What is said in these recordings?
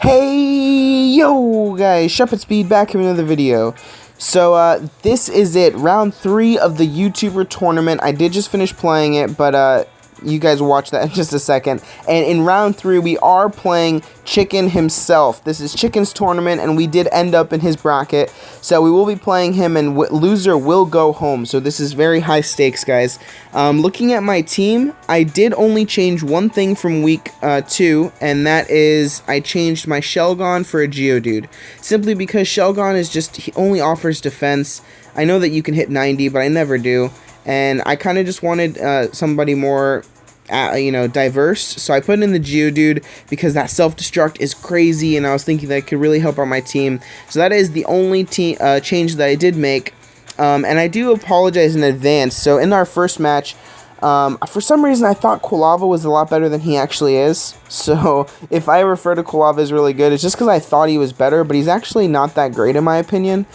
Hey, yo, guys, Shuppet Speed back with another video. So, this is it, round 3 of the YouTuber tournament. I did just finish playing it, but, you guys will watch that in just a second. And in round 3, we are playing Chiken himself. This is Chiken's tournament, and we did end up in his bracket. So we will be playing him, and loser will go home. So this is very high stakes, guys. Looking at my team, I did only change one thing from week 2, and that is I changed my Shelgon for a Geodude. Simply because Shelgon is just, he only offers defense. I know that you can hit 90, but I never do. And I kind of just wanted somebody more, diverse. So I put in the Geodude because that self-destruct is crazy, and I was thinking that it could really help out my team. So that is the only change that I did make. And I do apologize in advance. So in our first match, for some reason I thought Quilava was a lot better than he actually is. So if I refer to Quilava as really good, it's just because I thought he was better, but he's actually not that great in my opinion.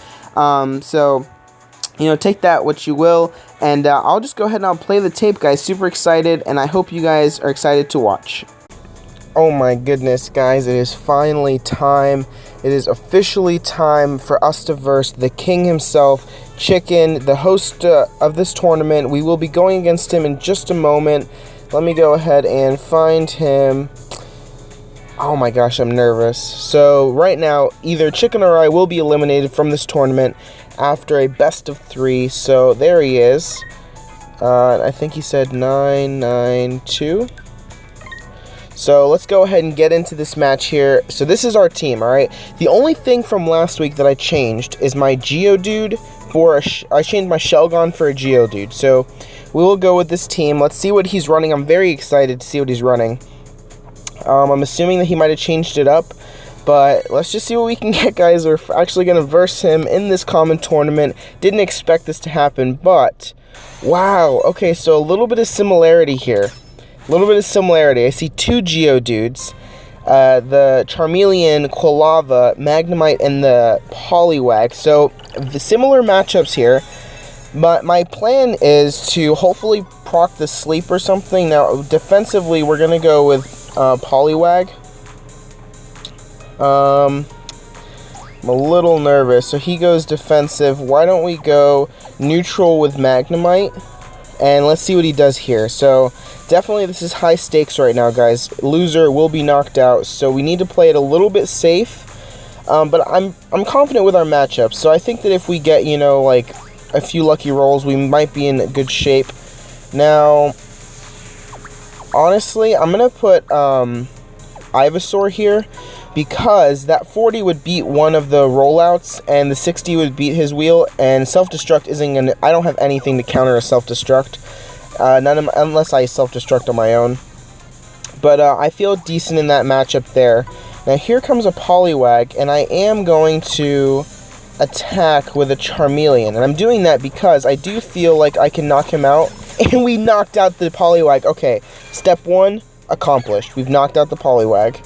Take that what you will, and I'll just go ahead and I'll play the tape, guys. Super excited, and I hope you guys are excited to watch. Oh my goodness, guys, it is finally time. It is officially time for us to verse the king himself, Chiken, the host of this tournament. We will be going against him in just a moment. Let me go ahead and find him. Oh my gosh, I'm nervous. So right now, either Chiken or I will be eliminated from this tournament after a best of 3. So there he is. I think he said 992. So let's go ahead and get into this match here. So this is our team, alright? The only thing from last week that I changed is my Geodude for I changed my Shelgon for a Geodude. So we will go with this team. Let's see what he's running. I'm very excited to see what he's running. I'm assuming that he might have changed it up, but let's just see what we can get, guys. We're actually going to verse him in this common tournament. Didn't expect this to happen, but wow. Okay, so a little bit of similarity here. A little bit of similarity. I see 2 Geodudes, the Charmeleon, Quilava, Magnemite, and the Poliwag. So the similar matchups here. But my plan is to hopefully proc the sleep or something. Now, defensively, we're going to go with Poliwag. I'm a little nervous. So he goes defensive. Why don't we go neutral with Magnemite? And let's see what he does here. So definitely this is high stakes right now, guys. Loser will be knocked out. So we need to play it a little bit safe. But I'm confident with our matchups. So I think that if we get, like a few lucky rolls, we might be in good shape. Now, honestly, I'm going to put Ivysaur here because that 40 would beat one of the rollouts and the 60 would beat his wheel, and self-destruct isn't going to... I don't have anything to counter a self-destruct, unless I self-destruct on my own. But I feel decent in that matchup there. Now here comes a Poliwag, and I am going to attack with a Charmeleon, and I'm doing that because I do feel like I can knock him out. And we knocked out the Poliwag. Okay, step 1 accomplished. We've knocked out the Poliwag.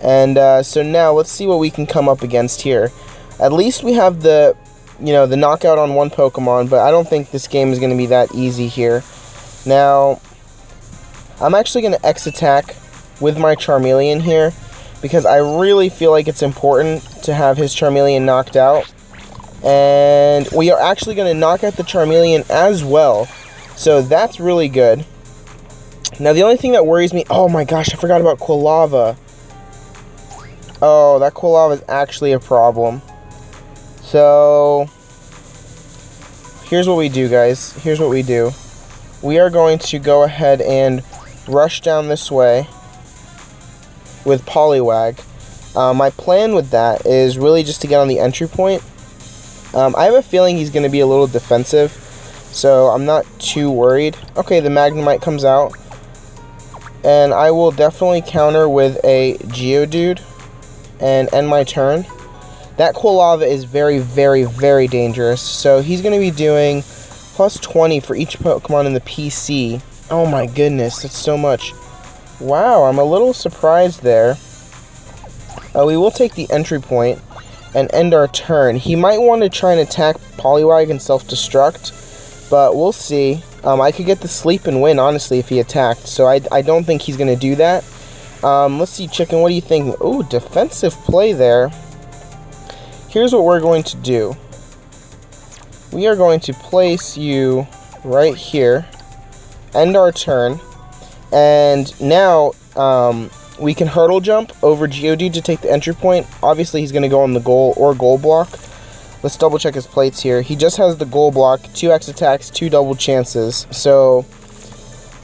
And so now let's see what we can come up against here. At least we have the, the knockout on one Pokemon, but I don't think this game is going to be that easy here. Now, I'm actually going to X-Attack with my Charmeleon here because I really feel like it's important to have his Charmeleon knocked out. And we are actually going to knock out the Charmeleon as well. So that's really good. Now the only thing that worries me... Oh my gosh, I forgot about Quilava. Oh, that Quilava is actually a problem. So here's what we do, guys. Here's what we do. We are going to go ahead and rush down this way with Poliwag. My plan with that is really just to get on the entry point. I have a feeling he's going to be a little defensive, so I'm not too worried. Okay, the Magnemite comes out, and I will definitely counter with a Geodude and end my turn. That Quilava is very, very, very dangerous, so he's going to be doing plus 20 for each Pokemon in the PC. Oh my goodness, that's so much. Wow, I'm a little surprised there. We will take the entry point and end our turn. He might want to try and attack Poliwag and self-destruct, but we'll see. I could get the sleep and win, honestly, if he attacked, so I don't think he's going to do that. Let's see, Chicken, what do you think? Ooh, defensive play there. Here's what we're going to do. We are going to place you right here. End our turn. And now, we can hurdle jump over Geodude to take the entry point. Obviously, he's going to go on the goal or goal block. Let's double check his plates here. He just has the goal block, 2x attacks, 2 double chances. So,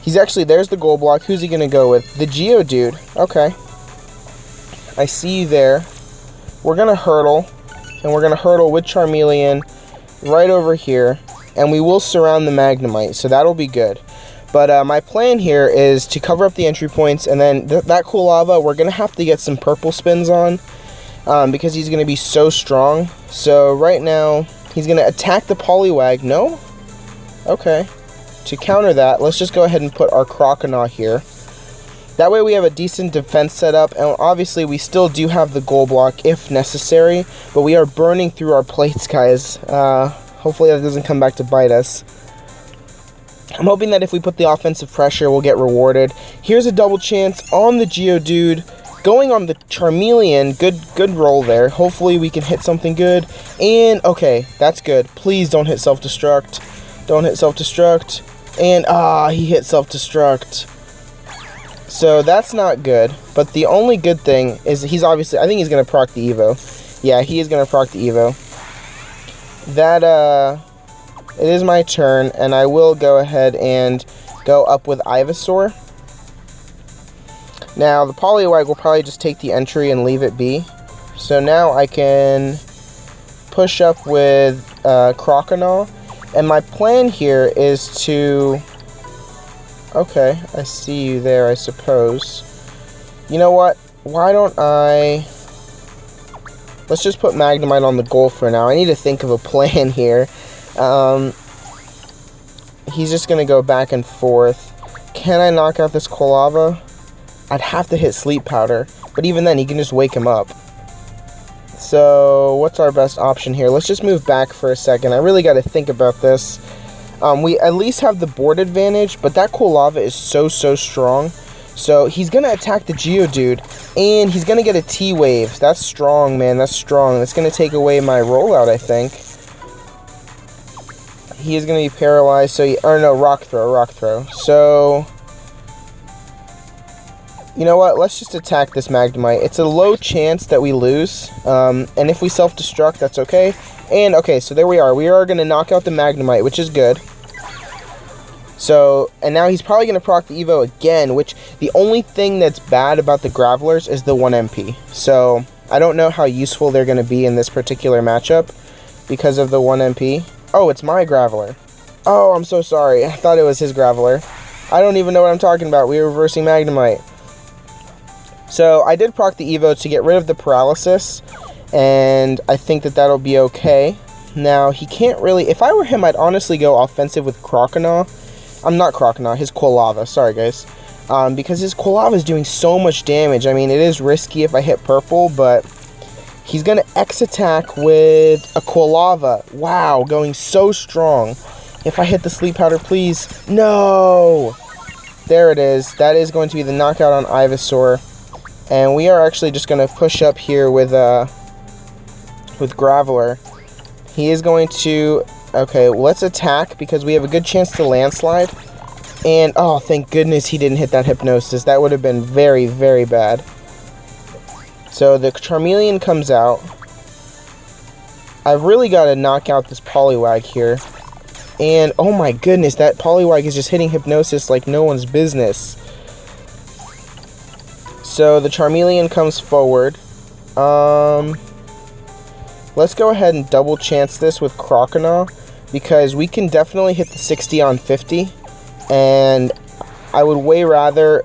he's actually, there's the goal block. Who's he going to go with? The Geodude. Okay. I see you there. We're going to hurdle. And we're going to hurdle with Charmeleon right over here. And we will surround the Magnemite. So, that'll be good. But my plan here is to cover up the entry points, and then that cool lava, we're going to have to get some purple spins on, because he's going to be so strong. So right now, he's going to attack the Poliwag. No? Okay. To counter that, let's just go ahead and put our Croconaw here. That way we have a decent defense setup, and obviously we still do have the goal block if necessary, but we are burning through our plates, guys. Hopefully that doesn't come back to bite us. I'm hoping that if we put the offensive pressure, we'll get rewarded. Here's a double chance on the Geodude. Going on the Charmeleon. Good roll there. Hopefully we can hit something good. And, okay, that's good. Please don't hit self-destruct. Don't hit self-destruct. And, he hit self-destruct. So, that's not good. But the only good thing is he's obviously, I think he's going to proc the Evo. Yeah, he is going to proc the Evo. That, it is my turn, and I will go ahead and go up with Ivysaur. Now, the Poliwag will probably just take the entry and leave it be. So now I can push up with Croconaw. And my plan here is to... Okay, I see you there, I suppose. You know what? Why don't I... Let's just put Magnemite on the goal for now. I need to think of a plan here. He's just going to go back and forth. Can I knock out this Quilava? I'd have to hit Sleep Powder. But even then, he can just wake him up. So, what's our best option here? Let's just move back for a second. I really got to think about this. We at least have the board advantage, but that Quilava is so strong. So, he's going to attack the Geodude, and he's going to get a T-Wave. That's strong, man. That's strong. That's going to take away my rollout, I think. He is going to be paralyzed, so rock throw. So, you know what, let's just attack this Magnemite. It's a low chance that we lose, and if we self-destruct, that's okay. And, okay, so there we are going to knock out the Magnemite, which is good. So, and now he's probably going to proc the Evo again, which the only thing that's bad about the Gravelers is the 1 MP. So, I don't know how useful they're going to be in this particular matchup because of the 1 MP. Oh, it's my Graveler. Oh, I'm so sorry. I thought it was his Graveler. I don't even know what I'm talking about. We were reversing Magnemite. So, I did proc the Evo to get rid of the paralysis, and I think that that'll be okay. Now, he can't really... If I were him, I'd honestly go offensive with Croconaw. I'm not Croconaw, his Quilava. Sorry, guys. Because his Quilava is doing so much damage. I mean, it is risky if I hit purple, but... He's going to X-Attack with a Quilava. Wow, going so strong. If I hit the Sleep Powder, please. No! There it is. That is going to be the knockout on Ivysaur. And we are actually just going to push up here with Graveler. He is going to... Okay, let's attack because we have a good chance to landslide. And, oh, thank goodness he didn't hit that Hypnosis. That would have been very, very bad. So the Charmeleon comes out. I've really got to knock out this Poliwag here. And, oh my goodness, that Poliwag is just hitting Hypnosis like no one's business. So the Charmeleon comes forward. Let's go ahead and double chance this with Croconaw, because we can definitely hit the 60 on 50. And I would way rather...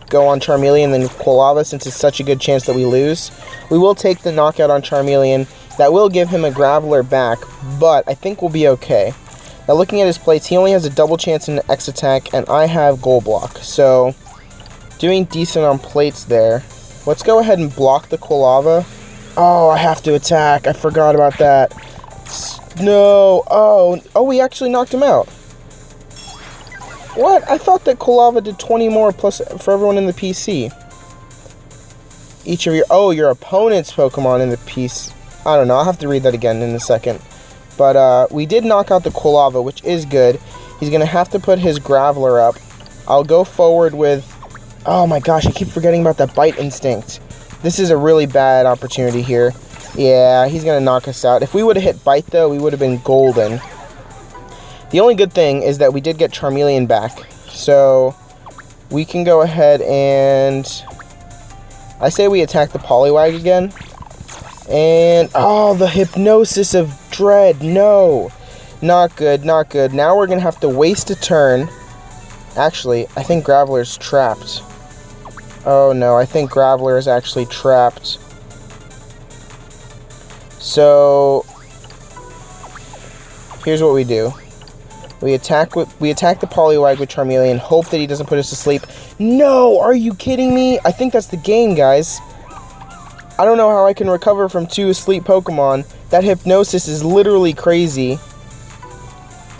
go on Charmeleon than Quilava, since it's such a good chance that we lose. We will take the knockout on Charmeleon. That will give him a Graveler back, but I think we'll be okay. Now, looking at his plates, he only has a double chance in an X-Attack, and I have Goal Block. So, doing decent on plates there. Let's go ahead and block the Quilava. Oh, I have to attack. I forgot about that. No. Oh, we actually knocked him out. What? I thought that Quilava did 20 more plus for everyone in the PC. each of your... Oh, your opponent's Pokemon in the piece. I don't know. I'll have to read that again in a second. But we did knock out the Quilava, which is good. He's going to have to put his Graveler up. I'll go forward with... Oh my gosh, I keep forgetting about that Bite Instinct. This is a really bad opportunity here. Yeah, he's going to knock us out. If we would have hit Bite, though, we would have been golden. The only good thing is that we did get Charmeleon back. So, we can go ahead and... I say we attack the Poliwag again. And... Oh, the Hypnosis of Dread. No. Not good, not good. Now we're going to have to waste a turn. Actually, I think Graveler's trapped. Oh no, I think Graveler is actually trapped. So, here's what we do. We attack the Poliwag with Charmeleon, hope that he doesn't put us to sleep. No, are you kidding me? I think that's the game, guys. I don't know how I can recover from 2 asleep Pokemon. That Hypnosis is literally crazy.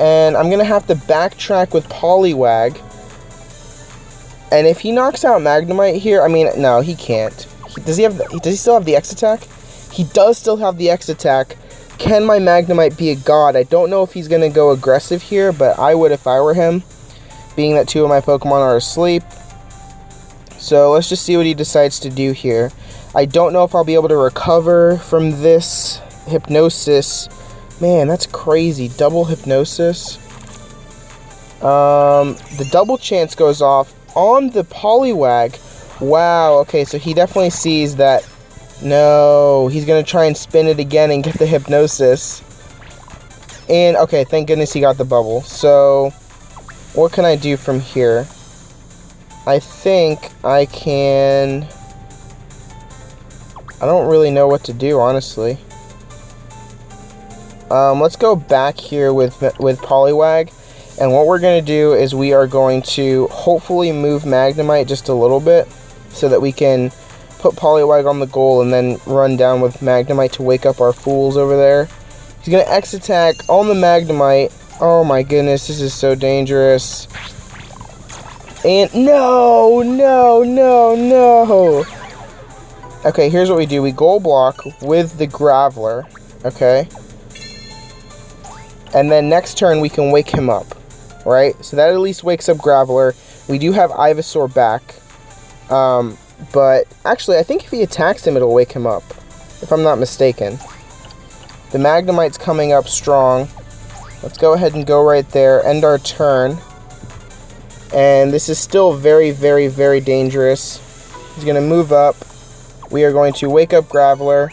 And I'm going to have to backtrack with Poliwag. And if he knocks out Magnemite here, I mean, no, he can't. Does he still have the X attack? He does still have the X attack. Can my Magnemite be a god? I don't know if he's going to go aggressive here, but I would if I were him, being that 2 of my Pokemon are asleep. So let's just see what he decides to do here. I don't know if I'll be able to recover from this Hypnosis. Man, that's crazy. Double Hypnosis. The double chance goes off on the Poliwag. Wow, okay, so he definitely sees that. No, he's going to try and spin it again and get the Hypnosis. And, okay, thank goodness he got the bubble. So, what can I do from here? I think I can... I don't really know what to do, honestly. Let's go back here with Poliwag. And what we're going to do is we are going to hopefully move Magnemite just a little bit so that we can put Poliwag on the goal and then run down with Magnemite to wake up our fools over there. He's going to X attack on the Magnemite. Oh my goodness, this is so dangerous. And no, no, no, no. Okay, here's what we do. We goal block with the Graveler. Okay. And then next turn we can wake him up. Right? So that at least wakes up Graveler. We do have Ivysaur back. But actually, I think if he attacks him, it'll wake him up. If I'm not mistaken. The Magnemite's coming up strong. Let's go ahead and go right there. End our turn. And this is still very, very, very dangerous. He's going to move up. We are going to wake up Graveler.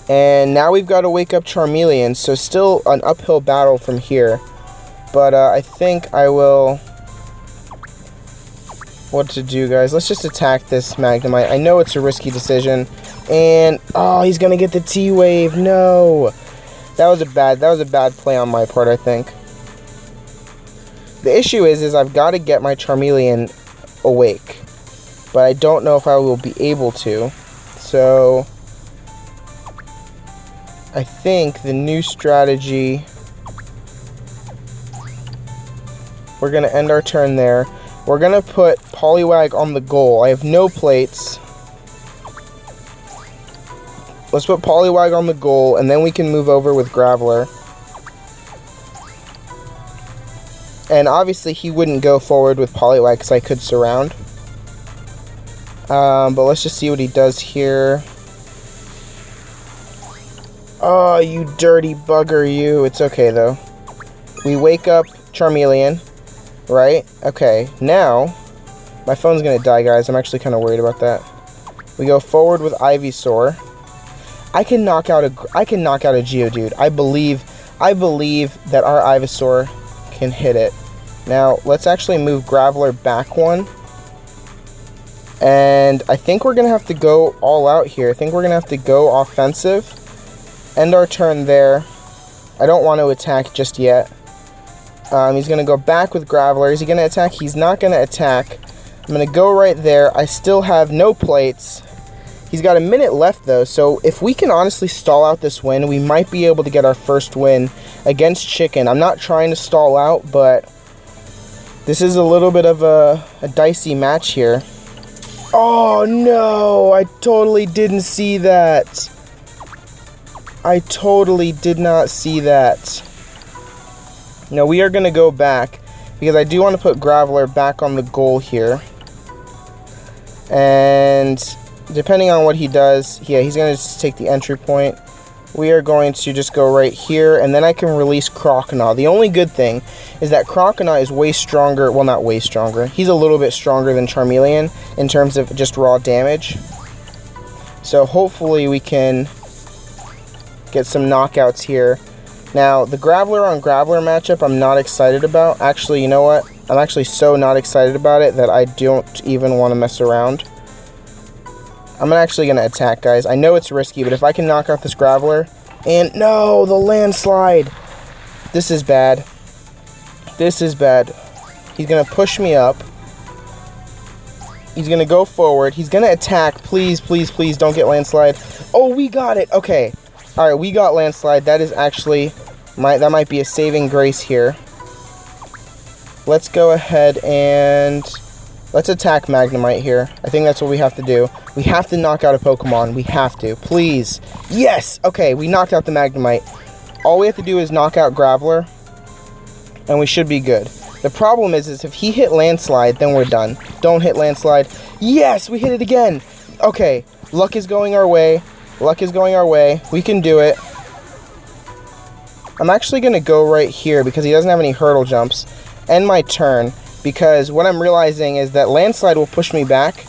And now we've got to wake up Charmeleon. So still an uphill battle from here. But I think I will... What to do, guys? Let's just attack this Magnemite. I know it's a risky decision. And... Oh, he's going to get the T-Wave. No! That was a bad play on my part, I think. The issue is I've got to get my Charmeleon awake. But I don't know if I will be able to. So... I think the new strategy... We're going to end our turn there. We're going to put Poliwag on the goal. I have no plates. Let's put Poliwag on the goal, and then we can move over with Graveler. And obviously he wouldn't go forward with Poliwag because I could surround. But let's just see what he does here. Oh, you dirty bugger, you. It's okay, though. We wake up Charmeleon. Right? Okay, now, my phone's gonna die, guys. I'm actually kind of worried about that. We go forward with Ivysaur. I can knock out a Geodude. I believe that our Ivysaur can hit it. Now, let's actually move Graveler back one. And I think we're gonna have to go all out here. I think we're gonna have to go offensive. End our turn there. I don't want to attack just yet. He's going to go back with Graveler. Is he going to attack? He's not going to attack. I'm going to go right there. I still have no plates. He's got a minute left, though. So if we can honestly stall out this win, we might be able to get our first win against Chiken. I'm not trying to stall out, but this is a little bit of a dicey match here. Oh no, I totally didn't see that. I totally did not see that. Now we are going to go back because I do want to put Graveler back on the goal here. And depending on what he does, yeah, he's going to just take the entry point. We are going to just go right here, and then I can release Croconaw. The only good thing is that Croconaw is way stronger. Well, not way stronger. He's a little bit stronger than Charmeleon in terms of just raw damage. So hopefully we can get some knockouts here. Now, the Graveler on Graveler matchup I'm not excited about. Actually, you know what? I'm actually so not excited about it that I don't even want to mess around. I'm actually going to attack, guys. I know it's risky, but if I can knock out this Graveler... And no, the landslide! This is bad. This is bad. He's going to push me up. He's going to go forward. He's going to attack. Please, please, please don't get landslide. Oh, we got it. Okay. Alright, we got landslide. That is actually... that might be a saving grace here. Let's go ahead and... let's attack Magnemite here. I think that's what we have to do. We have to knock out a Pokemon. We have to. Please. Yes! Okay, we knocked out the Magnemite. All we have to do is knock out Graveler, and we should be good. The problem is if he hit Landslide, then we're done. Don't hit Landslide. Yes! We hit it again! Okay, luck is going our way. Luck is going our way. We can do it. I'm actually going to go right here because he doesn't have any hurdle jumps. End my turn. Because what I'm realizing is that Landslide will push me back,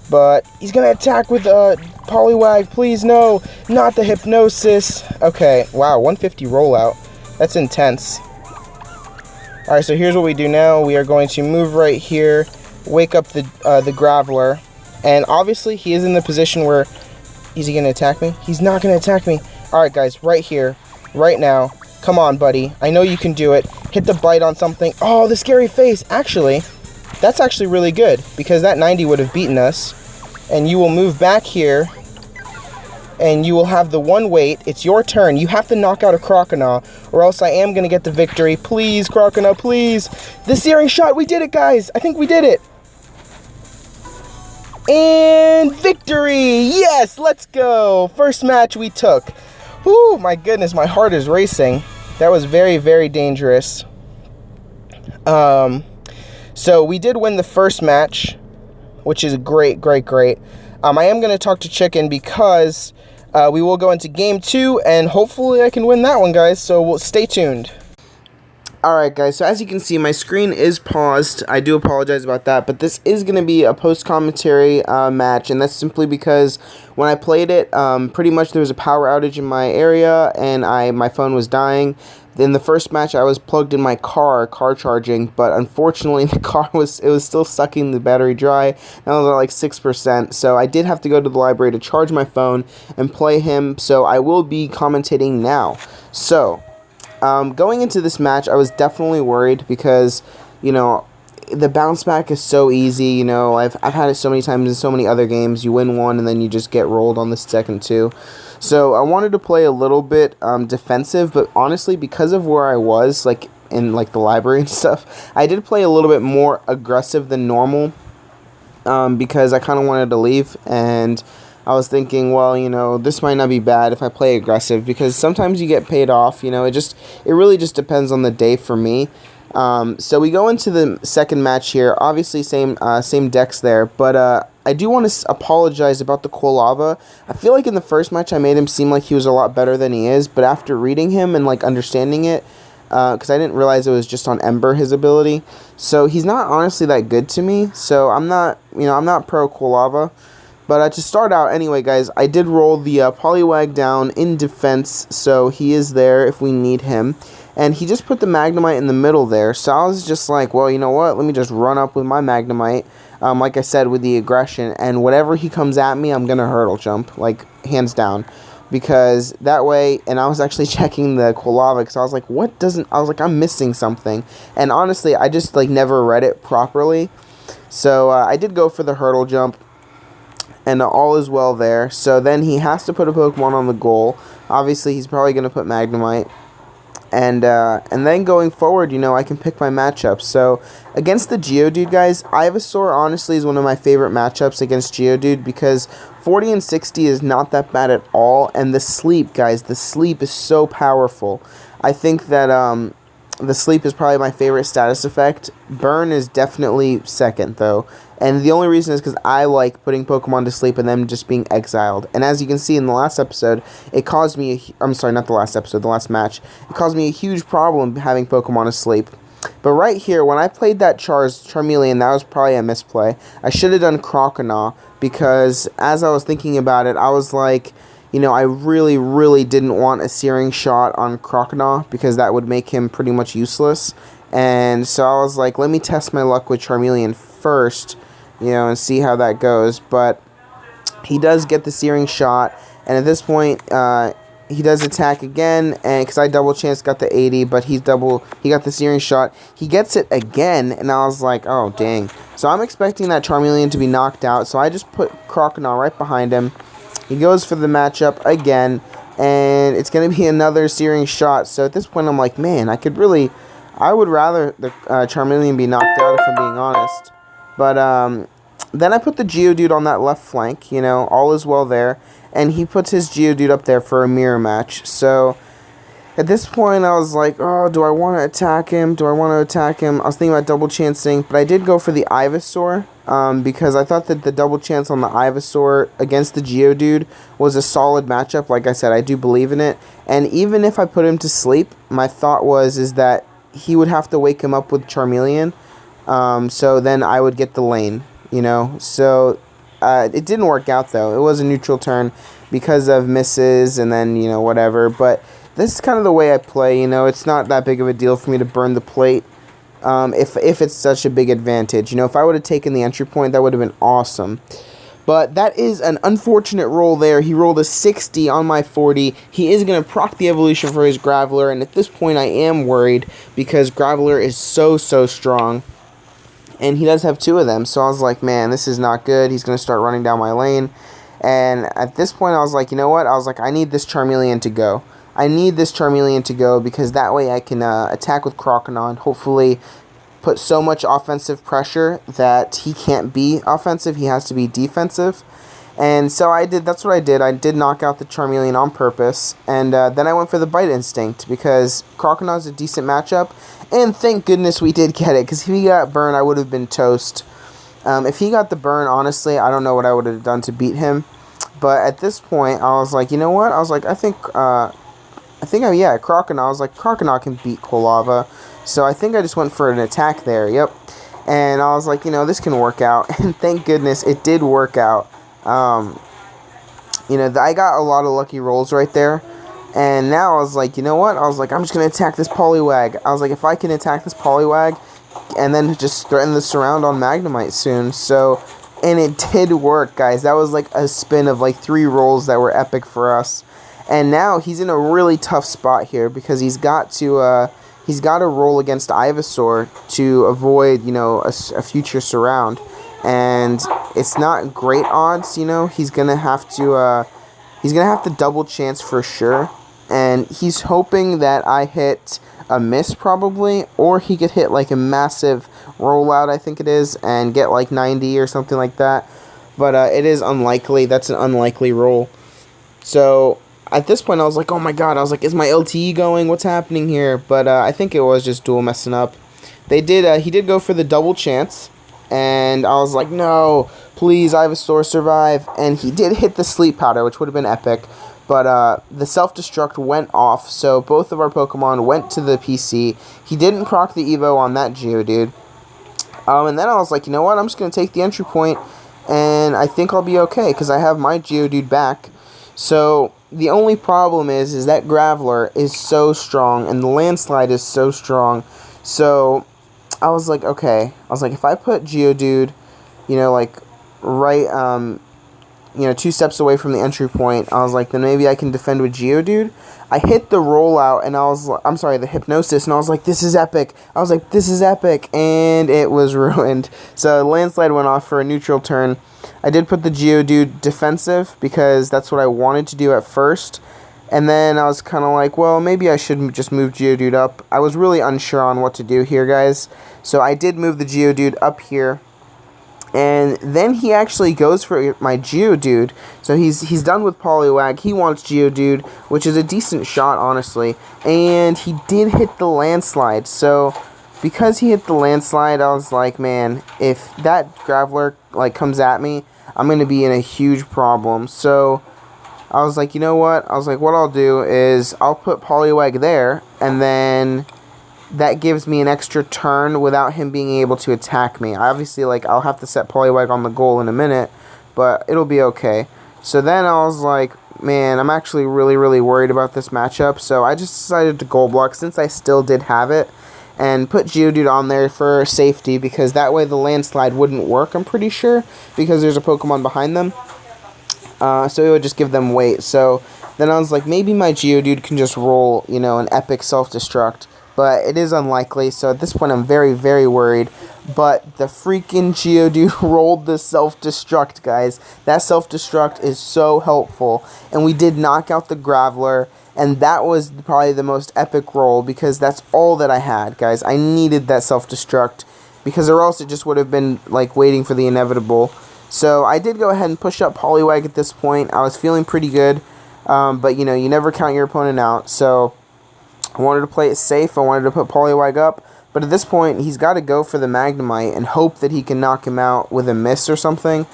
but he's going to attack with Poliwag. Please, no, not the Hypnosis. Okay, wow, 150 rollout. That's intense. Alright, so here's what we do now. We are going to move right here, wake up the Graveler, and obviously he is in the position where... Is he going to attack me? He's not going to attack me. Alright, guys, right here, right now. Come on, buddy. I know you can do it. Hit the bite on something. Oh, the scary face. Actually, that's actually really good because that 90 would have beaten us. And you will move back here. And you will have the one wait. It's your turn. You have to knock out a Croconaw or else I am going to get the victory. Please, Croconaw, please. The Searing Shot. We did it, guys. I think we did it. And victory. Yes, let's go. First match we took. Whew, my goodness, my heart is racing. That was very, very dangerous. So we did win the first match, which is great, great, great. I am going to talk to Chiken because we will go into game 2, and hopefully I can win that one, guys. So stay tuned. Alright guys, so as you can see, my screen is paused. I do apologize about that, but this is going to be a post-commentary match, and that's simply because when I played it, pretty much there was a power outage in my area, and my phone was dying. In the first match, I was plugged in my car charging, but unfortunately the car was still sucking the battery dry, and I was at like 6%, so I did have to go to the library to charge my phone and play him, so I will be commentating now. So... going into this match, I was definitely worried because, you know, the bounce back is so easy. You know, I've had it so many times in so many other games. You win one and then you just get rolled on the second two. So I wanted to play a little bit defensive, but honestly, because of where I was, like in like the library and stuff, I did play a little bit more aggressive than normal because I kind of wanted to leave, and I was thinking, well, you know, this might not be bad if I play aggressive because sometimes you get paid off, you know, it really just depends on the day for me. So we go into the second match here, obviously same decks there, but I do want to apologize about the Quilava. I feel like in the first match I made him seem like he was a lot better than he is, but after reading him and like understanding it, because I didn't realize it was just on Ember, his ability, so he's not honestly that good to me, so I'm not pro Quilava. But to start out, anyway, guys, I did roll the Poliwag down in defense, so he is there if we need him. And he just put the Magnemite in the middle there, so I was just like, well, you know what, let me just run up with my Magnemite, like I said, with the aggression, and whatever he comes at me, I'm going to hurdle jump, like, hands down. Because that way, and I was actually checking the Quilava, because I was like, I'm missing something. And honestly, I just, like, never read it properly. So I did go for the hurdle jump. And all is well there. So then he has to put a Pokemon on the goal. Obviously, he's probably going to put Magnemite. And then going forward, you know, I can pick my matchups. So against the Geodude, guys, Ivysaur honestly is one of my favorite matchups against Geodude because 40 and 60 is not that bad at all. And the sleep, guys, the sleep is so powerful. I think that the sleep is probably my favorite status effect. Burn is definitely second, though. And the only reason is because I like putting Pokemon to sleep and them just being exiled. And as you can see in the last episode, it caused me... I'm sorry, not the last episode, the last match. It caused me a huge problem having Pokemon asleep. But right here, when I played that Charmeleon, that was probably a misplay. I should have done Croconaw because as I was thinking about it, I was like... You know, I really, really didn't want a Searing Shot on Croconaw because that would make him pretty much useless. And so I was like, let me test my luck with Charmeleon first, you know, and see how that goes. But he does get the Searing Shot, and at this point, he does attack again, and because I double chance got the 80, but he got the Searing Shot. He gets it again, and I was like, oh, dang. So I'm expecting that Charmeleon to be knocked out, so I just put Croconaw right behind him. He goes for the matchup again, and it's going to be another Searing Shot. So at this point, I'm like, man, I would rather the Charmeleon be knocked out, if I'm being honest. But then I put the Geodude on that left flank, you know, all is well there. And he puts his Geodude up there for a mirror match. So at this point, I was like, oh, do I want to attack him? I was thinking about double chancing, but I did go for the Ivysaur. Because I thought that the double chance on the Ivysaur against the Geodude was a solid matchup. Like I said, I do believe in it. And even if I put him to sleep, my thought is that he would have to wake him up with Charmeleon. So then I would get the lane, you know. So it didn't work out, though. It was a neutral turn because of misses and then, you know, whatever. But this is kind of the way I play, you know. It's not that big of a deal for me to burn the plate. If it's such a big advantage. You know, if I would have taken the entry point, that would have been awesome. But that is an unfortunate roll there. He rolled a 60 on my 40. He is going to proc the evolution for his Graveler, and at this point I am worried because Graveler is so strong. And he does have two of them, so I was like, man, this is not good. He's going to start running down my lane. And at this point I was like, you know what? I was like, I need this Charmeleon to go. Because that way I can attack with Croconaw and hopefully put so much offensive pressure that he can't be offensive. He has to be defensive. And so that's what I did. I did knock out the Charmeleon on purpose. And then I went for the Bite Instinct because Croconaw is a decent matchup. And thank goodness we did get it because if he got burned, I would have been toast. If he got the burn, honestly, I don't know what I would have done to beat him. But at this point, I was like, you know what? I was like, Croconaw. I was like, Croconaw can beat Quilava. So I think I just went for an attack there. Yep. And I was like, you know, this can work out. And thank goodness it did work out. You know, I got a lot of lucky rolls right there. And now I was like, you know what? I was like, I'm just going to attack this Poliwag. I was like, if I can attack this Poliwag and then just threaten the surround on Magnemite soon. So, and it did work, guys. That was like a spin of like 3 rolls that were epic for us. And now he's in a really tough spot here because he's got to roll against Ivysaur to avoid, you know, a future surround. And it's not great odds, you know. He's gonna have to double chance for sure. And he's hoping that I hit a miss probably, or he could hit like a massive rollout, I think it is, and get like 90 or something like that. But it is unlikely. That's an unlikely roll. So at this point, I was like, oh my god, I was like, is my LTE going? What's happening here? But I think it was just Duel messing up. He did go for the double chance, and I was like, no, please, Ivysaur, survive. And he did hit the Sleep Powder, which would have been epic, but the Self-Destruct went off, so both of our Pokemon went to the PC. He didn't proc the Evo on that Geodude. And then I was like, you know what, I'm just going to take the entry point, and I think I'll be okay, because I have my Geodude back. So the only problem is that Graveler is so strong, and the Landslide is so strong. So I was like, okay. I was like, if I put Geodude, you know, like, right, you know, 2 steps away from the entry point, I was like, then maybe I can defend with Geodude. I hit the rollout, and the Hypnosis, and I was like, this is epic. And it was ruined. So Landslide went off for a neutral turn. I did put the Geodude defensive, because that's what I wanted to do at first. And then I was kind of like, well, maybe I should just move Geodude up. I was really unsure on what to do here, guys. So I did move the Geodude up here. And then he actually goes for my Geodude. So he's done with Poliwag. He wants Geodude, which is a decent shot, honestly. And he did hit the Landslide. So because he hit the Landslide, I was like, man, if that Graveler like comes at me, I'm going to be in a huge problem. So I was like, you know what? I was like, what I'll do is I'll put Poliwag there, and then that gives me an extra turn without him being able to attack me. Obviously, like, I'll have to set Poliwag on the goal in a minute, but it'll be okay. So then I was like, man, I'm actually really, really worried about this matchup. So I just decided to goal block since I still did have it, and put Geodude on there for safety, because that way the Landslide wouldn't work, I'm pretty sure, because there's a Pokemon behind them. So it would just give them weight. So then I was like, maybe my Geodude can just roll, you know, an epic self-destruct. But it is unlikely, so at this point I'm very, very worried. But the freaking Geodude rolled the self-destruct, guys. That self-destruct is so helpful. And we did knock out the Graveler, and that was probably the most epic roll, because that's all that I had, guys. I needed that self-destruct, because or else it just would have been, like, waiting for the inevitable. So I did go ahead and push up Poliwag at this point. I was feeling pretty good, but, you know, you never count your opponent out, so I wanted to play it safe. I wanted to put Poliwag up, but at this point, he's got to go for the Magnemite and hope that he can knock him out with a miss or something.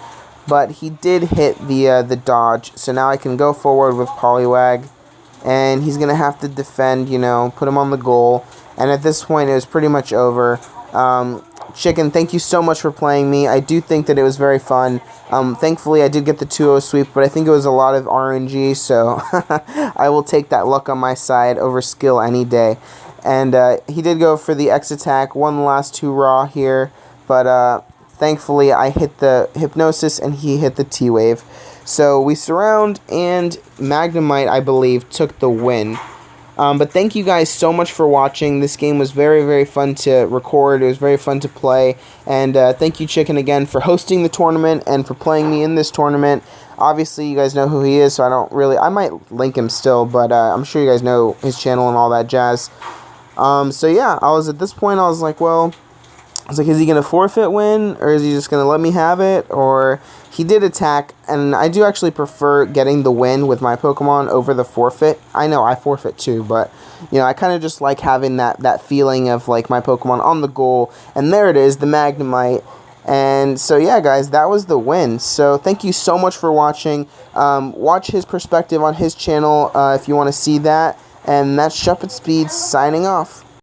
But he did hit the dodge, so now I can go forward with Poliwag, and he's going to have to defend, you know, put him on the goal. And at this point, it was pretty much over. Chiken, thank you so much for playing me. I do think that it was very fun. Thankfully, I did get the 2-0 sweep, but I think it was a lot of RNG, so I will take that luck on my side over skill any day. And he did go for the X attack, one last 2 raw here, but thankfully I hit the Hypnosis and he hit the T-Wave. So we surround, and Magnemite, I believe, took the win. But thank you guys so much for watching. This game was very, very fun to record. It was very fun to play. And thank you, Chiken, again, for hosting the tournament and for playing me in this tournament. Obviously, you guys know who he is, so I don't really... I might link him still, but I'm sure you guys know his channel and all that jazz. So yeah, at this point, I was like, well... I was like, is he going to forfeit win, or is he just going to let me have it? Or he did attack, and I do actually prefer getting the win with my Pokemon over the forfeit. I know I forfeit too, but, you know, I kind of just like having that feeling of, like, my Pokemon on the goal. And there it is, the Magnemite. And so, yeah, guys, that was the win. So thank you so much for watching. Watch his perspective on his channel if you want to see that. And that's Shuppet Speed signing off.